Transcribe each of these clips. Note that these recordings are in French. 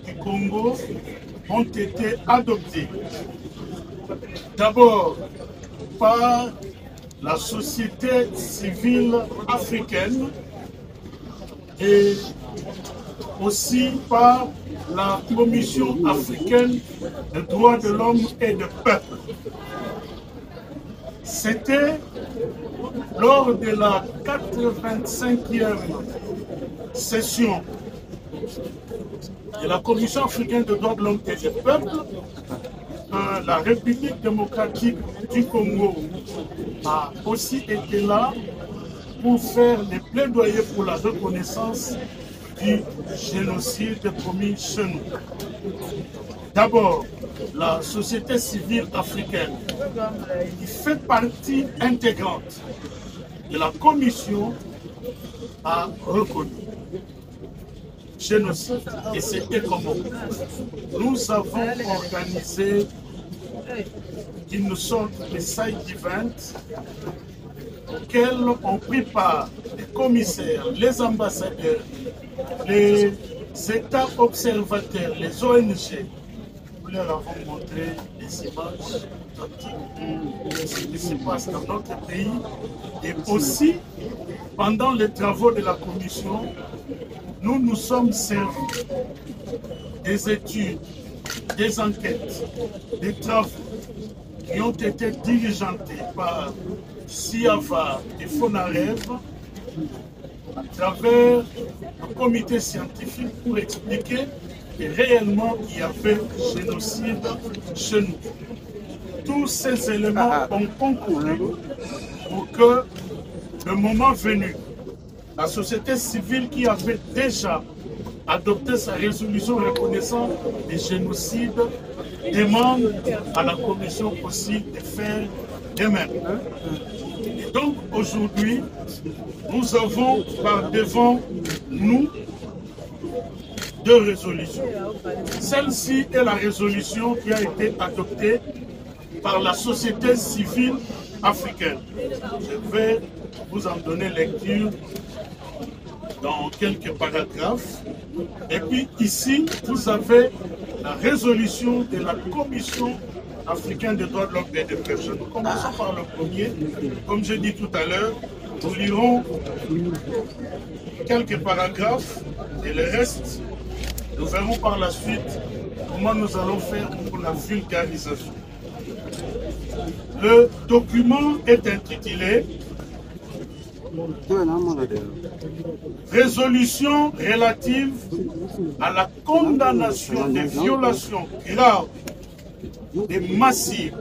du Congo ont été adoptés. D'abord par la société civile africaine et aussi par la Commission africaine des droits de l'homme et du peuple. C'était lors de la 85e session de la Commission africaine des droits de l'homme et du peuple, la République démocratique du Congo a aussi été là pour faire des plaidoyers pour la reconnaissance du génocide commis chez nous. D'abord, la société civile africaine, qui fait partie intégrante de la commission, a reconnu génocide. Et c'était comment? Nous avons organisé une sorte de side event auquel ont pris part les commissaires, les ambassadeurs, les États observateurs, les ONG. Nous leur avons montré des images de ce qui se passe dans notre pays. Et aussi, pendant les travaux de la commission, nous nous sommes servis des études, des enquêtes, des travaux qui ont été diligentés par SIAVA et FONAREV à travers un comité scientifique pour expliquer que réellement il y avait génocide chez nous. Tous ces éléments ont concouru pour que, le moment venu, la société civile qui avait déjà adopté sa résolution reconnaissant les génocides demande à la commission aussi de faire de même. Et donc aujourd'hui, nous avons par devant nous deux résolutions. Celle-ci est la résolution qui a été adoptée par la société civile africaine. Je vais vous en donner lecture dans quelques paragraphes. Et puis ici, vous avez la résolution de la Commission africaine des droits de l'homme et des personnes. Nous commençons par le premier. Comme je dis tout à l'heure, nous lirons quelques paragraphes et le reste, nous verrons par la suite comment nous allons faire pour la vulgarisation. Le document est intitulé Résolution relative à la condamnation des violations graves et massives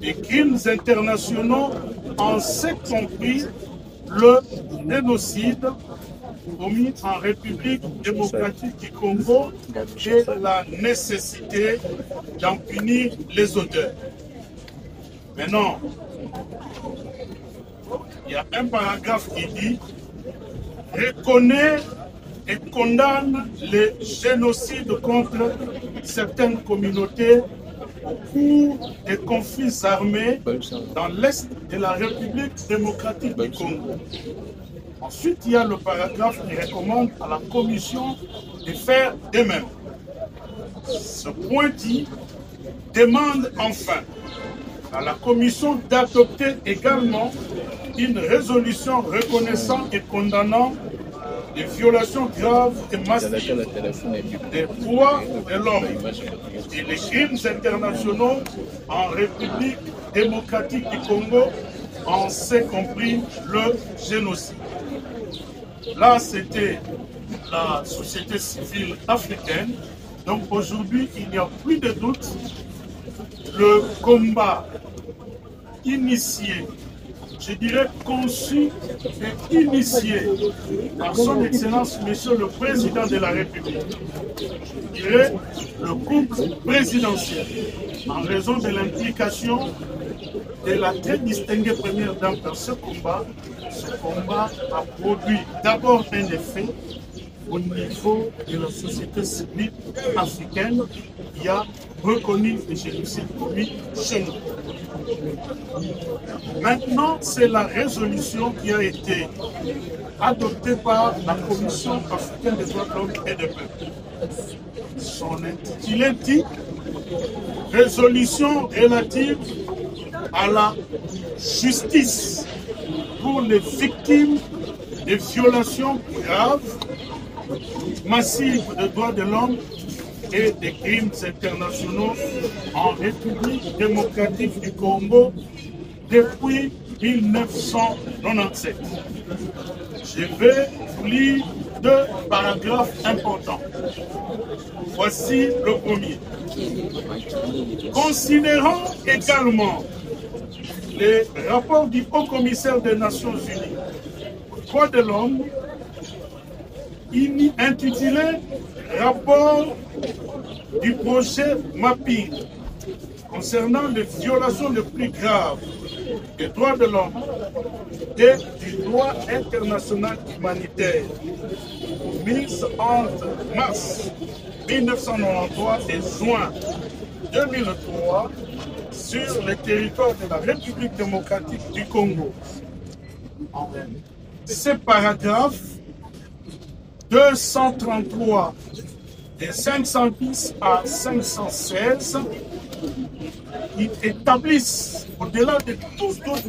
des crimes internationaux, en ce compris le génocide commis en République démocratique du Congo et la nécessité d'en punir les auteurs. Maintenant, il y a un paragraphe qui dit « Reconnaît et condamne les génocides contre certaines communautés au cours des conflits armés dans l'Est de la République démocratique du Congo. » Ensuite, il y a le paragraphe qui recommande à la Commission de faire de même. Ce point dit « Demande enfin à la Commission d'adopter également une résolution reconnaissant et condamnant les violations graves et massives des droits de l'homme et les crimes internationaux en République démocratique du Congo, en ce compris le génocide. » Là, c'était la société civile africaine. Donc aujourd'hui, il n'y a plus de doute. Le combat initié, je dirais conçu et initié par son Excellence, Monsieur le Président de la République, je dirais le couple présidentiel, en raison de l'implication de la très distinguée première dame dans ce combat a produit d'abord un effet au niveau de la société civile africaine qui a reconnu le génocide commis chez nous. Maintenant, c'est la résolution qui a été adoptée par la Commission africaine des droits de l'homme et des peuples. son intitulé dit Résolution relative à la justice pour les victimes de violations graves, massives de droits de l'homme et des crimes internationaux en République démocratique du Congo depuis 1997. Je vais vous lire deux paragraphes importants. Voici le premier. Considérant également les rapports du Haut-Commissaire des Nations Unies aux droits de l'homme, intitulé Rapport du projet Mapping concernant les violations les plus graves des droits de l'homme et du droit international humanitaire mise entre mars 1993 et juin 2003 sur le territoire de la République démocratique du Congo. Ces paragraphes 233 de 510 à 516 ils établissent, au-delà de tout doute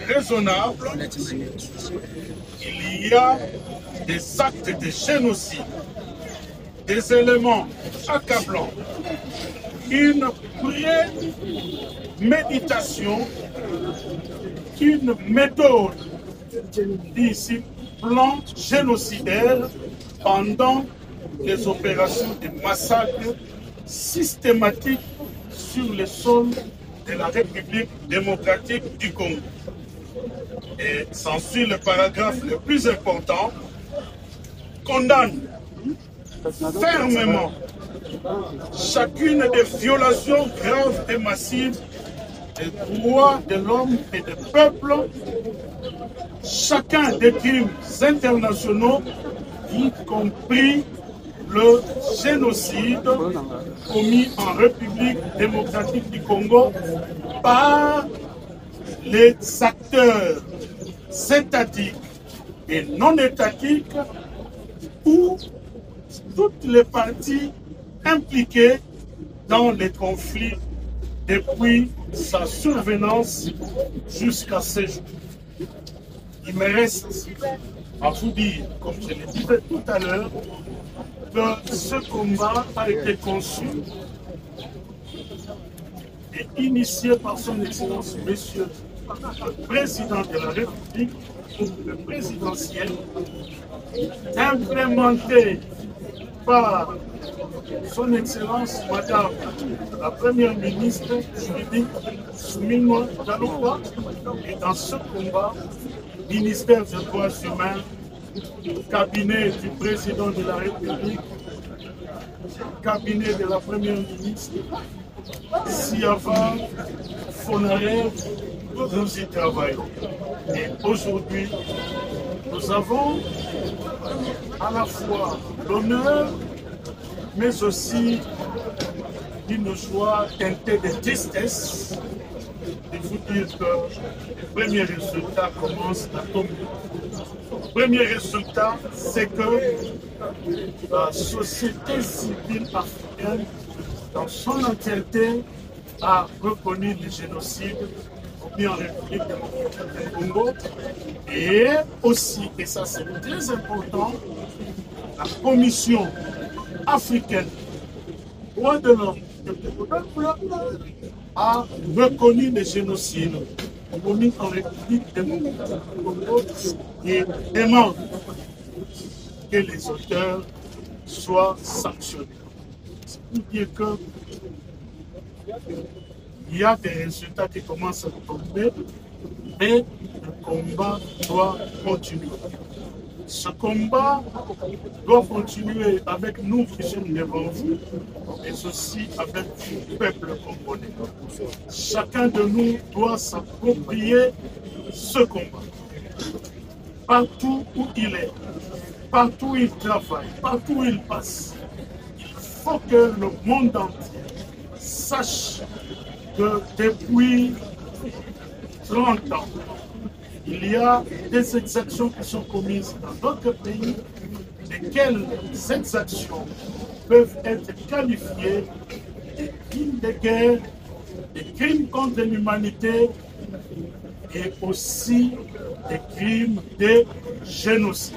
raisonnable, il y a des actes de génocide, des éléments accablants, une préméditation, une méthode, ici, plan génocidaire pendant les opérations de massacre systématiques sur le sol de la République démocratique du Congo. Et s'ensuit le paragraphe le plus important, condamne fermement chacune des violations graves et massives des droits de l'homme et des peuples, chacun des crimes internationaux, y compris le génocide commis en République démocratique du Congo par les acteurs étatiques et non étatiques ou toutes les parties impliquées dans les conflits depuis sa survenance jusqu'à ce jour. Il me reste à vous dire, comme je l'ai dit tout à l'heure, que ce combat a été conçu et initié par son Excellence, Monsieur le Président de la République, le présidentiel, implémenté par son Excellence, Madame la Première ministre Judith Suminwa Dalouba, et dans ce combat, ministère des droits humains, cabinet du président de la République, cabinet de la première ministre, Siava, Fonaré, nous y travaillons. Et aujourd'hui, nous avons à la fois l'honneur, mais aussi une joie teintée de tristesse de vous dire que les premiers résultats commencent à tomber. Le premier résultat, c'est que la société civile africaine, dans son entièreté, a reconnu le génocide commis en République démocratique du Congo. Et aussi, et ça c'est très important, la Commission africaine droits de l'homme a reconnu le génocide commis en République démocratique du Congo et demande que les auteurs soient sanctionnés. C'est pour dire que il y a des résultats qui commencent à tomber, mais le combat doit continuer. Ce combat doit continuer avec nous qui sommes devant vous, mais aussi avec le peuple congolais. Chacun de nous doit s'approprier ce combat. Partout où il est, partout où il travaille, partout où il passe, il faut que le monde entier sache que depuis 30 ans, il y a des exactions qui sont commises dans d'autres pays, lesquelles exactions peuvent être qualifiés de crimes de guerre, des crimes contre l'humanité et aussi des crimes de génocide.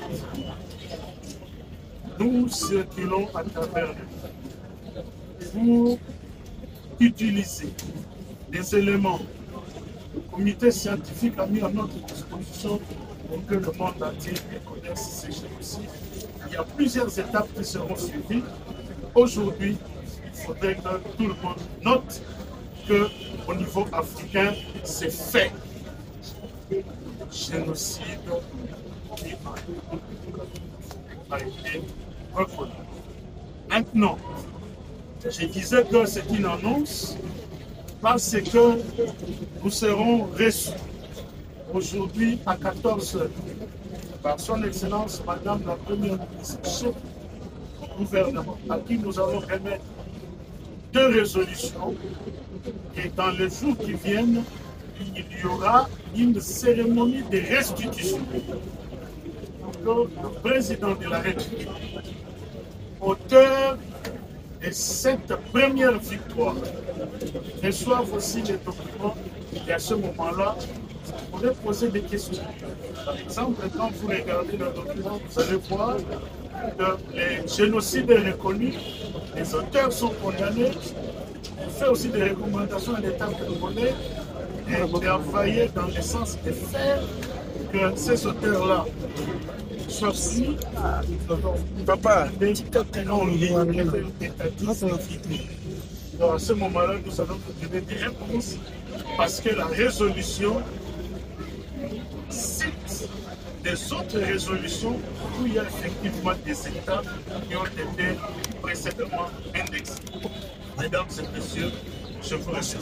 Nous circulons à travers le monde pour utiliser des éléments que le comité scientifique a mis à notre disposition pour que le monde entier reconnaisse ces génocides. Il y a plusieurs étapes qui seront suivies. Aujourd'hui, il faudrait que tout le monde note qu'au niveau africain, c'est fait. Génocide qui a été reconnu. Maintenant, je disais que c'est une annonce parce que nous serons reçus aujourd'hui à 14h par son Excellence Madame la Première ministre, chef du gouvernement, à qui nous allons remettre 2 résolutions. Et dans les jours qui viennent, il y aura une cérémonie de restitution. Donc, le président de la République, auteur de cette première victoire, reçoivent aussi les documents et à ce moment-là, vous pourrez poser des questions. Par exemple, quand vous regardez le document, vous allez voir que les génocides sont reconnus, les auteurs sont condamnés. On fait aussi des recommandations à l'État congolais et travailler dans le sens de faire que ces auteurs-là soient pris. Papa, donc à ce moment-là, nous allons vous donner des réponses parce que la résolution cite des autres résolutions où il y a effectivement des États qui ont été précédemment indexés. Mesdames et messieurs, je vous remercie.